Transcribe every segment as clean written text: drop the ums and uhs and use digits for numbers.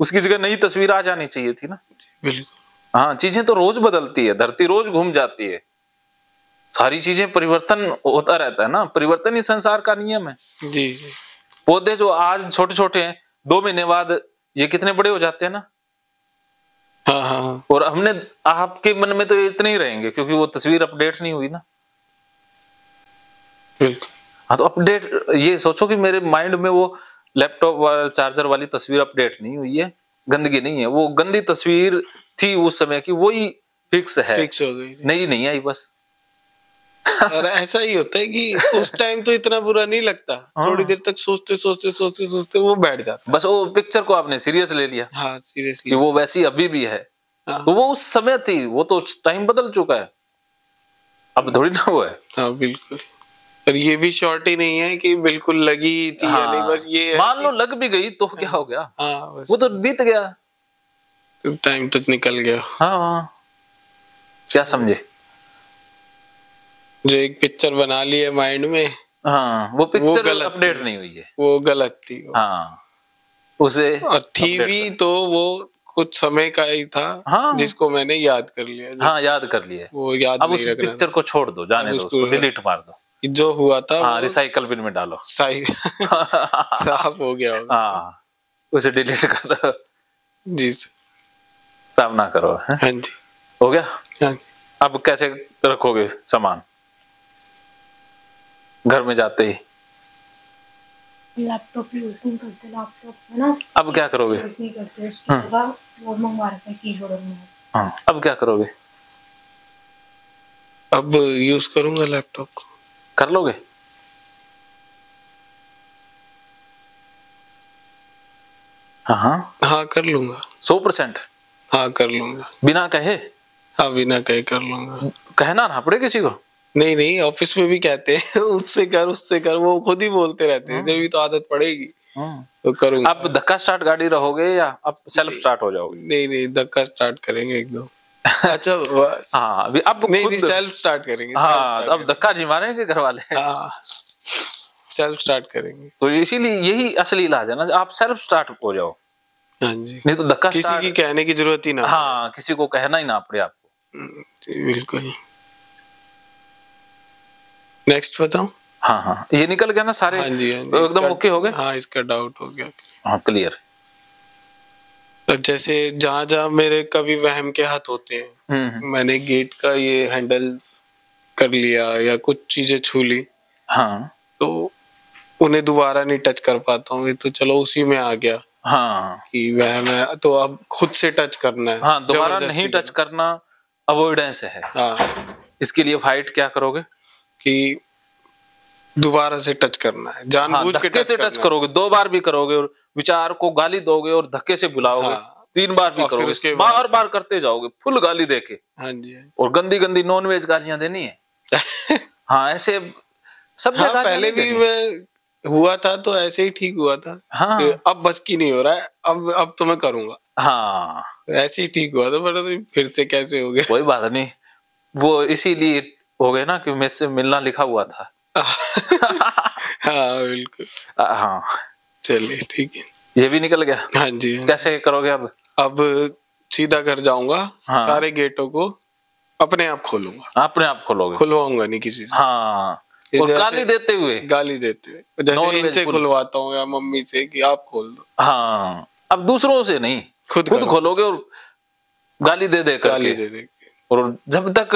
उसकी जगह नई तस्वीर आ जानी चाहिए थी ना। बिल्कुल। हाँ, चीजें तो रोज बदलती है, धरती रोज घूम जाती है, सारी चीजें परिवर्तन होता रहता है ना, परिवर्तन ही संसार का नियम है। जी। पौधे जो आज छोटे छोटे हैं, 2 महीने बाद ये कितने बड़े हो जाते हैं ना। हाँ हाँ। और हमने, आपके मन में तो ये इतने ही रहेंगे क्योंकि वो तस्वीर अपडेट नहीं हुई ना। बिल्कुल। हाँ, तो अपडेट, ये सोचो कि मेरे माइंड में वो लैपटॉप वाला चार्जर वाली तस्वीर अपडेट नहीं हुई है, गंदगी नहीं है, वो गंदी तस्वीर थी उस समय की, वही फिक्स है, फिक्स हो गई, नई नहीं आई बस। और ऐसा ही होता है कि उस टाइम तो इतना बुरा नहीं लगता, थोड़ी देर तक सोचते सोचते सोचते सोचते वो बैठ जाता, बस वो पिक्चर को आपने सीरियस ले लिया। हाँ, सीरियसली, कि वो वैसी अभी भी है। हाँ। तो वो उस समय थी, वो तो टाइम बदल चुका है, अब थोड़ी ना वो है। हाँ बिल्कुल। और ये भी श्योरिटी नहीं है कि बिल्कुल लगी थी या नहीं, बस ये है मान लो लग भी गई तो क्या हो गया, हाँ, बस वो तो बीत गया, टाइम तो निकल गया। हाँ, क्या समझे, जो एक पिक्चर बना ली है माइंड में, हाँ, वो पिक्चर अपडेट नहीं हुई है, वो गलत थी वो। हाँ, उसे और थी भी तो वो कुछ समय का ही था, हाँ, जिसको मैंने याद कर लिया। हाँ, याद कर लिया, वो याद अब नहीं उस रखना, पिक्चर को छोड़ दो, जाने दो, उसको डिलीट मार दो, जो हुआ था हाँ, रिसाइकल बिन में डालो, साफ हो गया होगा। हाँ, उसे डिलीट कर दो जी सर, साफ ना करो। हाँ जी, हो गया। हाँ। अब कैसे रखोगे सामान घर में जाते ही? लैपटॉप यूज नहीं करते, लैपटॉप है ना, अब क्या करोगे? नहीं करते, उसकी जगह वो मंगवा रखा है कीबोर्ड और माउस। हाँ, अब क्या करोगे? अब यूज करूंगा लैपटॉप को। कर लोगे? हाँ हाँ, हाँ कर लूंगा, 100%। हाँ कर लूंगा, बिना कहे? हाँ बिना कहे कर लूंगा। कहना ना पड़े किसी को? नहीं नहीं, ऑफिस में भी कहते हैं उससे कर उससे कर, वो खुद ही बोलते रहते हैं, जब भी तो आदत पड़ेगी तो करूंगा। अब धक्का स्टार्ट गाड़ी रहोगे या अब सेल्फ स्टार्ट हो जाओगे? नहीं नहीं, धक्का स्टार्ट करेंगे एकदम। अच्छा बस, हाँ, अब नहीं सेल्फ स्टार्ट करेंगे। हाँ, अब धक्का नहीं मारेंगे घर वाले, हाँ सेल्फ स्टार्ट करेंगे। तो इसीलिए यही असली इलाज है ना, आप सेल्फ स्टार्ट हो जाओ। हाँ जी, नहीं तो धक्का किसी की कहने की जरूरत ही ना, हाँ, किसी को कहना ही ना पड़े आपको। बिल्कुल। नेक्स्ट बताऊं? हाँ हाँ, ये निकल गया ना सारे? हाँ जी, एकदम ओके हो गए? हाँ, इसका डाउट हो गया, हाँ, क्लियर। अब जैसे जहां जहां मेरे कभी वहम के हाथ होते हैं, मैंने गेट का ये हैंडल कर लिया या कुछ चीजें छू ली, हाँ, तो उन्हें दोबारा नहीं टच कर पाता हूँ, तो चलो उसी में आ गया, हाँ, कि वहम है तो अब खुद से टच करना है, हाँ, दोबारा नहीं टच करना, अवॉइडेंस है। हाँ, इसके लिए फाइट क्या करोगे? कि दोबारा से टच करना है, जानबूझ के टच करोगे, 2 बार भी करोगे और विचार को गाली दोगे और धक्के से बुलाओगे, हाँ, 3 बार भी करोगे, बार बार करते जाओगे, फुल गाली देके, हाँ जी, और गंदी गंदी नॉन वेज गालियां देनी है। हाँ, ऐसे सब हाँ, पहले भी मैं हुआ था तो ऐसे ही ठीक हुआ था, हाँ, अब बस की नहीं हो रहा है, अब तो मैं करूंगा, हाँ, ऐसे ही ठीक हुआ था, पर फिर से कैसे हो गया? कोई बात नहीं, वो इसीलिए हो गए ना कि मुझसे मिलना लिखा हुआ था। हाँ बिल्कुल, हाँ, चलिए ठीक है, ये भी निकल गया। हाँ जी, कैसे करोगे अब सीधा घर जाऊंगा, हाँ, सारे गेटों को अपने आप खोलूंगा, अपने आप खोलोगे, खुलवाऊंगा नहीं किसी से, हाँ, और गाली देते हुए जैसे इनसे खुलवाता हूँ या मम्मी से कि आप खोल दो, हाँ, अब दूसरों से नहीं, खुद खोलोगे और गाली दे दे करके, और जब तक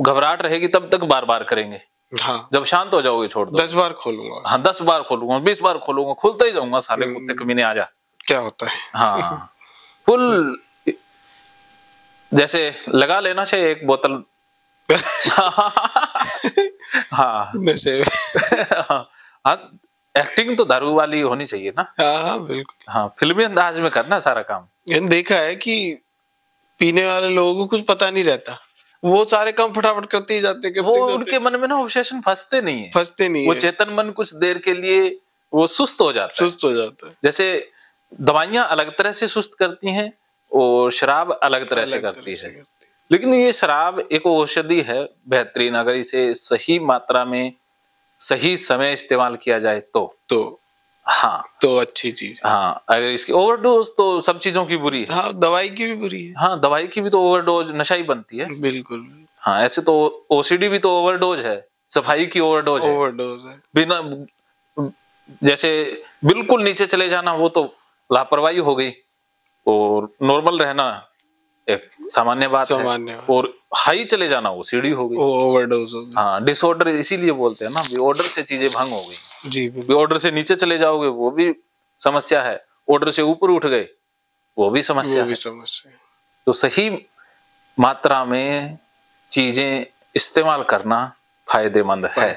घबराहट रहेगी तब तक बार बार करेंगे, हाँ, जब शांत हो जाओगे छोड़ दो। 10 बार खोलूंगा, हाँ, 10 बार खोलूंगा, 20 बार खोलूंगा, खुलता ही जाऊंगा, साले कुत्ते कमीने आ जा, क्या होता है। हाँ, फुल जैसे लगा लेना चाहिए एक बोतल। हाँ, नशे हाँ, एक्टिंग तो दारू वाली होनी चाहिए ना। हाँ बिल्कुल, हाँ, फिल्मी अंदाज में करना सारा काम। देखा है कि पीने वाले लोगों को कुछ पता नहीं रहता, वो सारे काम फटाफट करते ही जाते, वो उनके मन में ना ऑब्सेशन फंसते नहीं है, वो चेतन मन कुछ देर के लिए वो सुस्त हो जाता है। जैसे दवाइयां अलग तरह से सुस्त करती हैं और शराब अलग तरह से करती है, लेकिन ये शराब एक औषधि है बेहतरीन, अगर इसे सही मात्रा में सही समय इस्तेमाल किया जाए तो हाँ तो अच्छी चीज। हाँ, अगर इसकी ओवरडोज तो सब चीजों की बुरी है। हाँ, दवाई की भी बुरी है। हाँ, दवाई की भी तो ओवरडोज नशा ही बनती है। बिल्कुल। हाँ, ऐसे तो ओसीडी भी तो ओवरडोज है, सफाई की ओवरडोज है। ओवरडोज है। बिना जैसे बिल्कुल नीचे चले जाना वो तो लापरवाही हो गई, और नॉर्मल रहना एक सामान्य बात है, और हाई चले जाना वो सीढ़ी हो गई, ओवरडोज हो गई। हाँ, डिसऑर्डर इसीलिए बोलते हैं ना, ऑर्डर से चीजें भंग हो गई जी। ऑर्डर से नीचे चले जाओगे वो भी समस्या है, ऑर्डर से ऊपर उठ गए वो भी समस्या है। तो सही मात्रा में चीजें इस्तेमाल करना फायदेमंद है।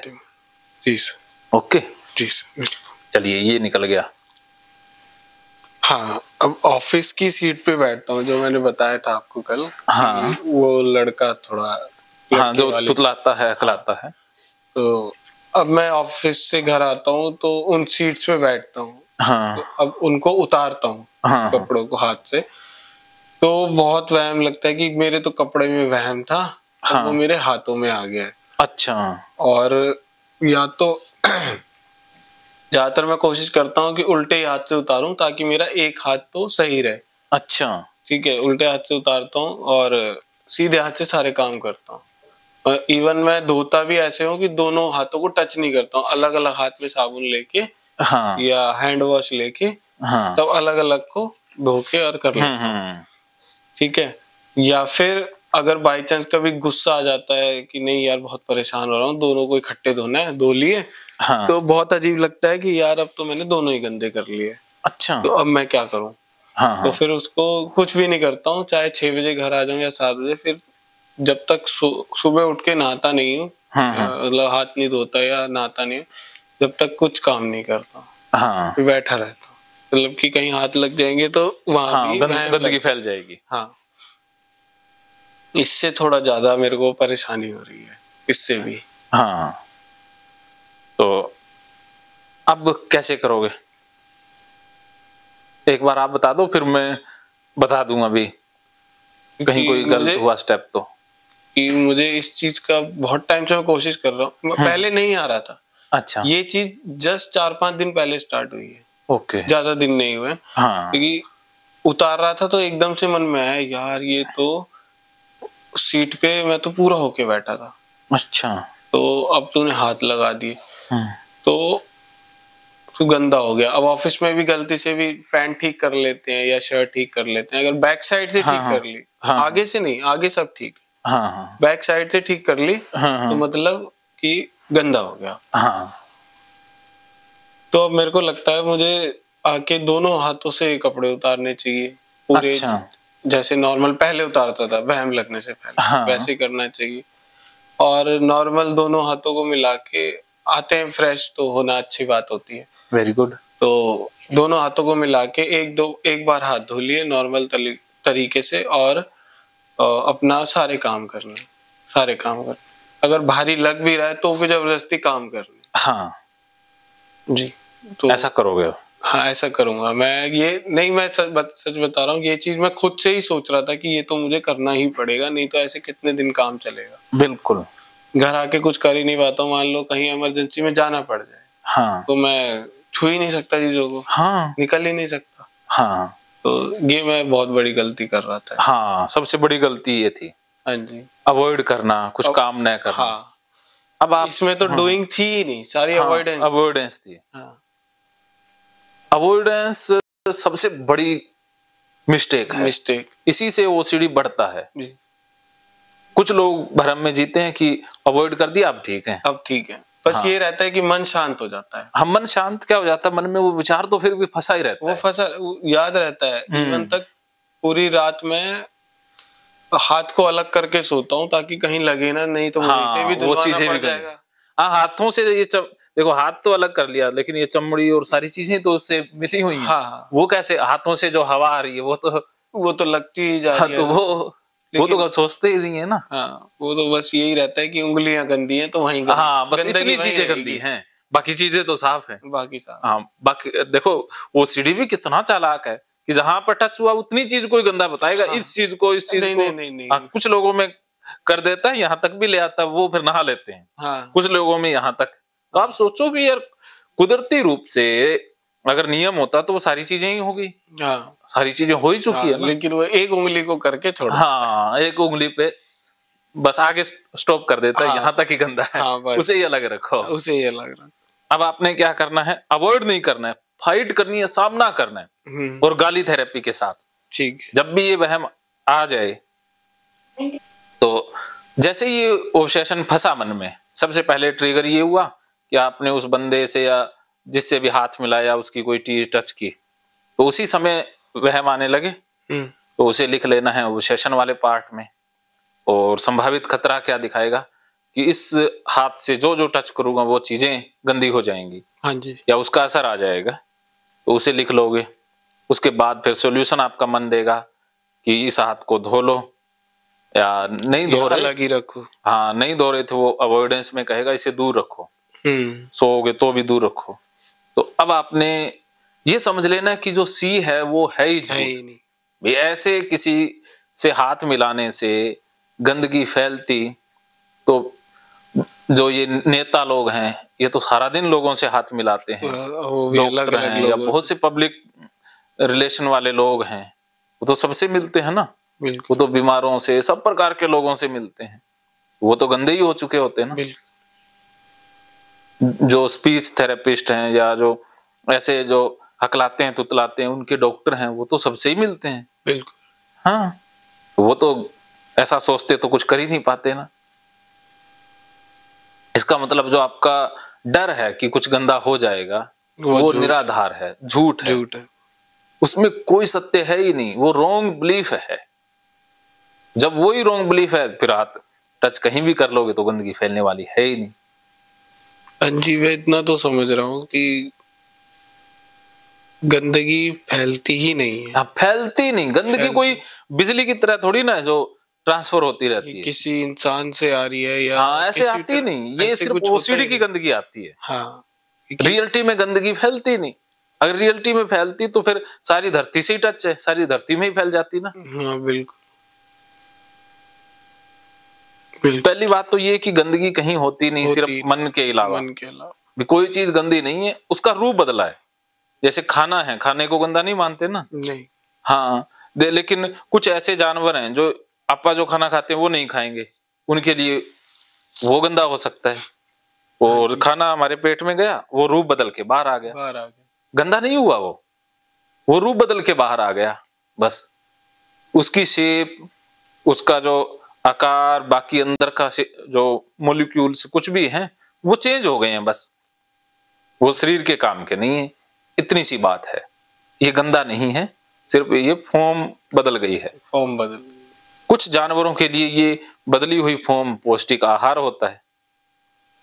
जी सर। ओके जी सर, चलिए ये निकल गया। हाँ, अब ऑफिस की सीट पे बैठता हूँ, जो मैंने बताया था आपको कल। हाँ, वो लड़का थोड़ा हाँ, जो तुतलाता है, अकलाता है। तो अब मैं ऑफिस से घर आता हूँ तो उन सीट्स पे बैठता हूँ। हाँ, तो अब उनको उतारता हूँ, हाँ, कपड़ों को हाथ से, तो बहुत वहम लगता है कि मेरे तो कपड़े में वहम था, हाँ, वो मेरे हाथों में आ गया है। अच्छा। और या तो ज्यादातर मैं कोशिश करता हूँ कि उल्टे हाथ से उतारूं ताकि मेरा एक हाथ तो सही रहे। अच्छा, ठीक है, उल्टे हाथ से उतारता हूँ और सीधे हाथ से सारे काम करता हूँ। इवन मैं धोता भी ऐसे हूँ कि दोनों हाथों को टच नहीं करता हूँ, अलग अलग हाथ में साबुन लेके, हाँ, या हैंड वॉश लेके, हाँ, तब अलग अलग को धो के और कर लेता हूँ। ठीक है, या फिर अगर बाई चांस कभी गुस्सा आ जाता है कि नहीं यार बहुत परेशान हो रहा हूँ, दोनों को इकट्ठे धोना है, धो लिए, हाँ, तो बहुत अजीब लगता है कि यार अब तो मैंने दोनों ही गंदे कर लिए। अच्छा, तो अब मैं क्या करूँ? हाँ, तो फिर उसको कुछ भी नहीं करता हूँ, चाहे 6 बजे घर आ जाऊं या 7 बजे, फिर जब तक सुबह उठ के नहाता नहीं हूँ, मतलब हाथ नहीं धोता या नहाता नहीं हूँ, जब तक कुछ काम नहीं करता, हाँ, फिर बैठा रहता हूँ, मतलब कि कहीं हाथ लग जाएंगे तो वहां, हाँ, भी गंदगी फैल जाएगी। हाँ, इससे थोड़ा ज्यादा मेरे को परेशानी हो रही है, इससे भी। हाँ, तो अब कैसे करोगे? एक बार आप बता दो, फिर मैं बता दूंगा अभी कहीं कोई गलत हुआ स्टेप तो। कि मुझे इस चीज का बहुत टाइम से मैं कोशिश कर रहा हूँ, पहले नहीं आ रहा था। अच्छा, ये चीज जस्ट 4-5 दिन पहले स्टार्ट हुई है। ओके, ज्यादा दिन नहीं हुए। हाँ, क्योंकि उतार रहा था तो एकदम से मन में आया यार ये तो सीट पे मैं तो पूरा होके बैठा था। अच्छा, तो अब तूने हाथ लगा दिए तो गंदा हो गया। अब ऑफिस में भी गलती से भी पैंट ठीक कर लेते हैं या शर्ट ठीक कर लेते हैं, अगर बैक साइड से ठीक कर ली, आगे से नहीं, आगे सब ठीक है, बैक साइड से ठीक कर ली, तो मतलब कि गंदा हो गया। तो अब मेरे को लगता है मुझे आके दोनों हाथों से कपड़े उतारने चाहिए पूरे। अच्छा। जैसे नॉर्मल पहले उतारता था वहम लगने से पहले, वैसे करना चाहिए। और नॉर्मल दोनों हाथों को मिला के आते हैं, फ्रेश तो होना अच्छी बात होती है। Very good. तो दोनों हाथों को मिला के एक बार हाथ धो लिए नॉर्मल तरीके से, और अपना सारे काम करने। अगर भारी लग भी रहा है तो भी जबरदस्ती काम करने। हाँ जी, तो ऐसा करोगे? हाँ, ऐसा करूंगा मैं। ये नहीं, मैं सच बता रहा हूँ, ये चीज मैं खुद से ही सोच रहा था कि ये तो मुझे करना ही पड़ेगा, नहीं तो ऐसे कितने दिन काम चलेगा। बिल्कुल, घर आके कुछ कर ही नहीं पाता हूँ, मान लो कहीं इमरजेंसी में जाना पड़ जाए, हाँ, तो मैं छू ही नहीं सकता चीजों को, हाँ, निकल ही नहीं सकता। हाँ, तो ये मैं बहुत बड़ी गलती कर रहा था। हाँ, सबसे बड़ी गलती ये थी। हाँ जी, अवॉइड करना, कुछ काम न करना। हाँ, अब आप इसमें तो डूइंग थी ही नहीं, सारी अवॉइडेंस थी। अवॉइडेंस सबसे बड़ी मिस्टेक है। इसी से ओसीडी बढ़ता है। कुछ लोग भ्रम में जीते हैं कि अवॉइड कर दिया अब ठीक है, बस। हाँ, ये रहता है कि मन शांत हो जाता है। हम मन शांत क्या हो जाता है, मन में वो विचार तो फिर भी फंसा ही रहता है, वो याद रहता है। इवन तक पूरी रात में हाथ को अलग करके सोता हूँ ताकि कहीं लगे ना, नहीं तो वहीं से भी धुलवाना पड़ जाएगा। हाँ, हाथों से ये देखो, हाथ तो अलग कर लिया, लेकिन ये चमड़ी और सारी चीजें तो उससे मिली हुई हैं। हाँ, वो कैसे हाथों से जो हवा आ रही है वो तो लगती ही जा रही है। तो वो तो सोचते ही नहीं है ना। हाँ, वो तो बस यही रहता है कि उंगलियां गंदी हैं तो वहीं हाँ, बस इतनी चीजें गंदी हैं, बाकी चीजें तो साफ है। बाकी साफ। हाँ, बाकी देखो वो सीढ़ी भी कितना चालाक है कि जहां पर टच हुआ उतनी चीज कोई गंदा बताएगा। हाँ, इस चीज को नहीं। कुछ लोगों में कर देता है, यहाँ तक भी ले आता है, वो फिर नहा लेते हैं। हाँ, कुछ लोगों में यहाँ तक। तो आप सोचो भी यार, कुदरती रूप से अगर नियम होता तो वो सारी चीजें ही होगी। हाँ, सारी चीजें हो ही चुकी है ना। लेकिन वो एक उंगली को करके छोड़, हाँ, एक उंगली पे बस आगे स्टॉप कर देता है। हाँ, यहाँ तक ही गंदा है। हाँ, उसे ही अलग रखो, उसे ही अलग रखो। अब आपने क्या करना है, अवॉइड नहीं करना है, फाइट करनी है, सामना करना है, और गाली थेरेपी के साथ। ठीक है। जब भी ये वहम आ जाए तो जैसे ये ऑब्सेशन फंसा मन में, सबसे पहले ट्रिगर ये हुआ कि आपने उस बंदे से या जिससे भी हाथ मिलाया उसकी कोई चीज टच की, तो उसी समय वहम आने लगे, तो उसे लिख लेना है ऑब्सेशन वाले पार्ट में। और संभावित खतरा क्या दिखाएगा कि इस हाथ से जो जो टच करूंगा वो चीजें गंदी हो जाएंगी। हाँ जी। या उसका असर आ जाएगा, तो उसे लिख लोगे। उसके बाद फिर सॉल्यूशन आपका मन देगा कि इस हाथ को धो लो, या नहीं धो रहे अलग ही रखो। हाँ, नहीं धो रहे थे वो अवॉइडेंस में कहेगा इसे दूर रखो, सोओगे तो भी दूर रखो। तो अब आपने ये समझ लेना कि जो सी है वो है ही नहीं। भी ऐसे किसी से हाथ मिलाने से गंदगी फैलती, तो जो ये नेता लोग हैं ये तो सारा दिन लोगों से हाथ मिलाते हैं, डॉक्टर हैं या बहुत से पब्लिक रिलेशन वाले लोग हैं, वो तो सबसे मिलते हैं ना। वो तो बीमारों से, सब प्रकार के लोगों से मिलते हैं, वो तो गंदे ही हो चुके होते हैं ना। जो स्पीच थेरेपिस्ट हैं या जो ऐसे जो हकलाते हैं तुतलाते हैं उनके डॉक्टर हैं, वो तो सबसे ही मिलते हैं। बिल्कुल। हाँ, वो तो ऐसा सोचते तो कुछ कर ही नहीं पाते ना। इसका मतलब जो आपका डर है कि कुछ गंदा हो जाएगा वो निराधार है, झूठ है, उसमें कोई सत्य है ही नहीं, वो रॉन्ग बिलीफ है। जब वो ही रॉन्ग बिलीफ है, फिर हाथ टच कहीं भी कर लोगे तो गंदगी फैलने वाली है ही नहीं। जी, मैं इतना तो समझ रहा हूँ कि गंदगी फैलती ही नहीं है। फैलती नहीं, गंदगी कोई बिजली की तरह थोड़ी ना है जो ट्रांसफर होती रहती है, किसी इंसान से आ रही है या ऐसे आती नहीं, ये सिर्फ ओसीडी की गंदगी आती है। हाँ, रियलिटी में गंदगी फैलती नहीं। अगर रियलिटी में फैलती तो फिर सारी धरती से ही टच है, सारी धरती में ही फैल जाती ना। हाँ, बिल्कुल। पहली बात तो ये कि गंदगी कहीं होती नहीं, सिर्फ मन के अलावा। कोई चीज गंदी नहीं है, उसका रूप बदला है। जैसे खाना है, खाने को गंदा नहीं मानते ना। नहीं। हाँ, लेकिन कुछ ऐसे जानवर हैं जो आपा जो खाना खाते हैं वो नहीं खाएंगे, उनके लिए वो गंदा हो सकता है। और खाना हमारे पेट में गया, वो रूप बदल के बाहर आ गया, गंदा नहीं हुआ, वो रूप बदल के बाहर आ गया। बस उसकी शेप, उसका जो आकार, बाकी अंदर का जो मॉलिक्यूल्स कुछ भी हैं वो चेंज हो गए हैं, बस वो शरीर के काम के नहीं है। इतनी सी बात है, ये गंदा नहीं है, सिर्फ ये फॉर्म बदल गई है। फॉर्म बदल, कुछ जानवरों के लिए ये बदली हुई फॉर्म पौष्टिक आहार होता है।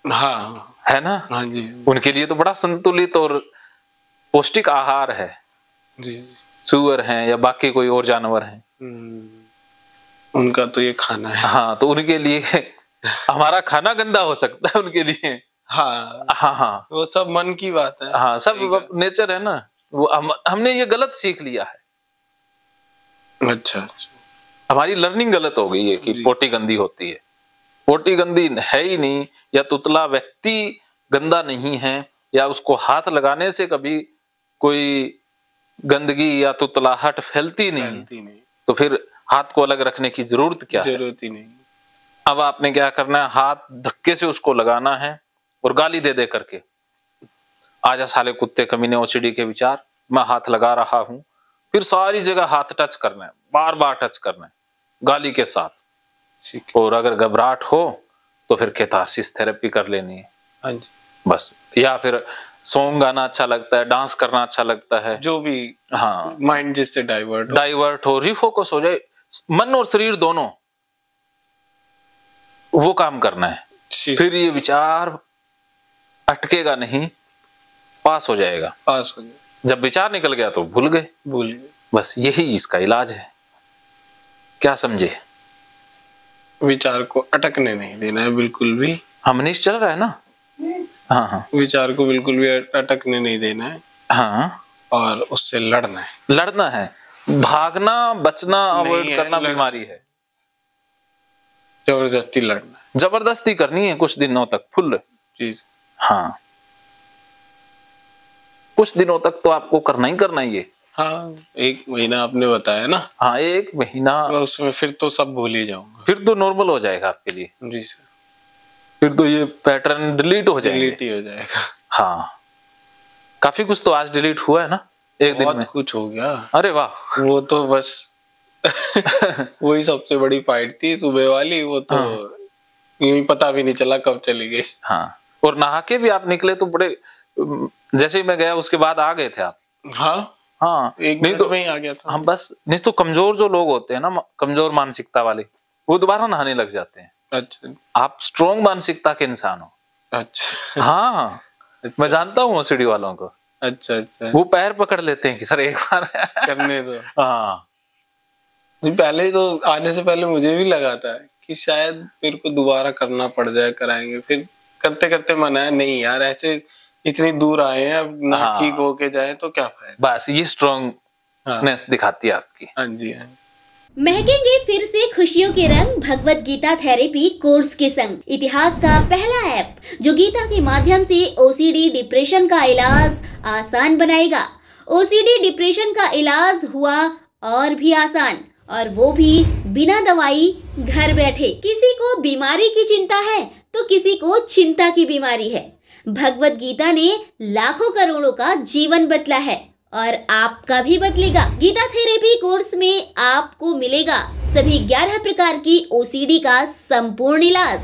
हाँ, है ना। हाँ जी, उनके लिए तो बड़ा संतुलित और पौष्टिक आहार है जी। सुअर हैं या बाकी कोई और जानवर हैं, उनका तो ये खाना है। हाँ, तो उनके लिए हमारा खाना गंदा हो सकता है उनके लिए। हाँ, हाँ, हाँ, वो सब मन की बात है। हाँ, सब नेचर है ना। वो हमने ये गलत सीख लिया है। अच्छा, हमारी लर्निंग गलत हो गई है कि पोटी गंदी होती है। पोटी गंदी है ही नहीं, या तुतला व्यक्ति गंदा नहीं है, या उसको हाथ लगाने से कभी कोई गंदगी या तुतलाहट फैलती नहीं। तो फिर हाथ को अलग रखने की जरूरत क्या है? जरूरत ही नहीं। अब आपने क्या करना है, हाथ धक्के से उसको लगाना है और गाली दे दे करके, आजा साले कुत्ते कमीने ओसीडी के विचार, मैं हाथ लगा रहा हूं। फिर सारी जगह हाथ टच करना है, बार बार टच करना है गाली के साथ। और अगर घबराहट हो तो फिर कैथारसिस थेरेपी कर लेनी है। हाँ जी, बस। या फिर सॉन्ग गाना अच्छा लगता है, डांस करना अच्छा लगता है, जो भी, हाँ, माइंड जिससे डाइवर्ट हो, रिफोकस हो जाए, मन और शरीर दोनों, वो काम करना है। फिर ये विचार अटकेगा नहीं, पास हो जाएगा। जब विचार निकल गया तो भूल गए। बस यही इसका इलाज है। क्या समझे? विचार को अटकने नहीं देना है बिल्कुल भी। मनीष चल रहा है ना। हाँ, हाँ, विचार को बिल्कुल भी अटकने नहीं देना है। हाँ, और उससे लड़ना है। भागना, बचना, अवॉइड करना बीमारी है। जबरदस्ती लड़ना, जबरदस्ती करनी है कुछ दिनों तक फुल। जी, हाँ। कुछ दिनों तक तो आपको करना ही करना ही है। हाँ, 1 महीना आपने बताया ना। हाँ, 1 महीना उसमें फिर तो सब भूल ही जाऊंगा, फिर तो नॉर्मल हो जाएगा आपके लिए। जी सर, फिर तो ये पैटर्न डिलीट हो जाएगा। डिलीट ही हो जाएगा। हाँ, काफी कुछ तो आज डिलीट हुआ है ना एक दिन में। बहुत कुछ हो गया। अरे वाह, वो तो बस वही सबसे बड़ी फाइट थी सुबह वाली, वो तो यूं ही पता भी नहीं चला कब चली गई। हाँ, और नहा के भी आप निकले तो बड़े, जैसे ही मैं गया उसके बाद आ गए थे आप। हाँ हाँ, 1 मिनट में ही आ गया था। हम बस नहीं तो कमजोर जो लोग होते हैं ना, कमजोर मानसिकता वाले, वो दोबारा नहाने लग जाते हैं। अच्छा, आप स्ट्रॉन्ग मानसिकता के इंसान हो। अच्छा। हाँ, अच्छा। मैं जानता हूँ ओसीडी वालों को। अच्छा अच्छा, वो पैर पकड़ लेते हैं कि सर एक बार करने दो। हाँ, पहले तो आने से पहले मुझे भी लगा था कि शायद मेरे को दोबारा करना पड़ जाए, कराएंगे। फिर करते करते मन आया नहीं यार, ऐसे इतनी दूर आए हैं, अब ना ठीक होके जाए तो क्या फायदा। बस ये स्ट्रॉन्गनेस दिखाती है आपकी। हाँ जी, हाँ। महकेंगे फिर से खुशियों के रंग भगवत गीता थेरेपी कोर्स के संग। इतिहास का पहला ऐप जो गीता के माध्यम से ओसीडी डिप्रेशन का इलाज आसान बनाएगा। ओसीडी डिप्रेशन का इलाज हुआ और भी आसान, और वो भी बिना दवाई, घर बैठे। किसी को बीमारी की चिंता है तो किसी को चिंता की बीमारी है। भगवत गीता ने लाखों करोड़ों का जीवन बदला है और आपका भी बदलेगा। गीता थेरेपी कोर्स में आपको मिलेगा सभी 11 प्रकार की ओसीडी का संपूर्ण इलाज,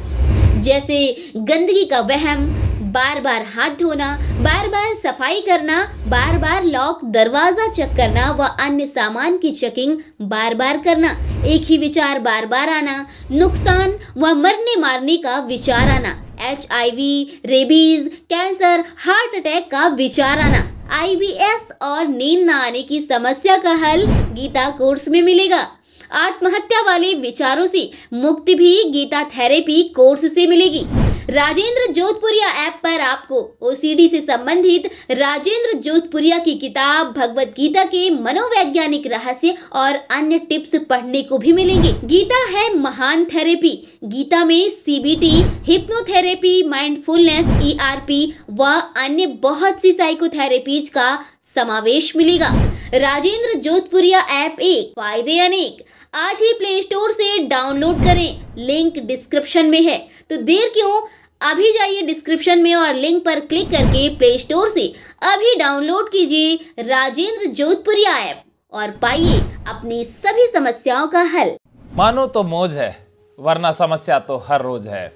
जैसे गंदगी का वहम, बार बार हाथ धोना, बार बार सफाई करना, बार बार लॉक दरवाजा चेक करना व अन्य सामान की चेकिंग बार बार करना, एक ही विचार बार बार आना, नुकसान व मरने मारने का विचार आना, HIV, rabies, cancer, heart attack का विचार आना, IBS और नींद न आने की समस्या का हल गीता कोर्स में मिलेगा। आत्महत्या वाले विचारों से मुक्ति भी गीता थेरेपी कोर्स से मिलेगी। राजेंद्र जोधपुरिया ऐप पर आपको ओसीडी से संबंधित राजेंद्र जोधपुरिया की किताब भगवत गीता के मनोवैज्ञानिक रहस्य और अन्य टिप्स पढ़ने को भी मिलेंगे। गीता है महान थेरेपी। गीता में CBT, हिप्नोथेरेपी, माइंडफुलनेस, ERP व अन्य बहुत सी साइकोथेरेपीज का समावेश मिलेगा। राजेंद्र जोधपुरिया ऐप एक, फायदे अनेक। आज ही प्ले स्टोर से डाउनलोड करें, लिंक डिस्क्रिप्शन में है। तो देर क्यों, अभी जाइए डिस्क्रिप्शन में और लिंक पर क्लिक करके प्ले स्टोर से अभी डाउनलोड कीजिए राजेंद्र जोधपुरिया ऐप और पाइए अपनी सभी समस्याओं का हल। मानो तो मौज है, वरना समस्या तो हर रोज है।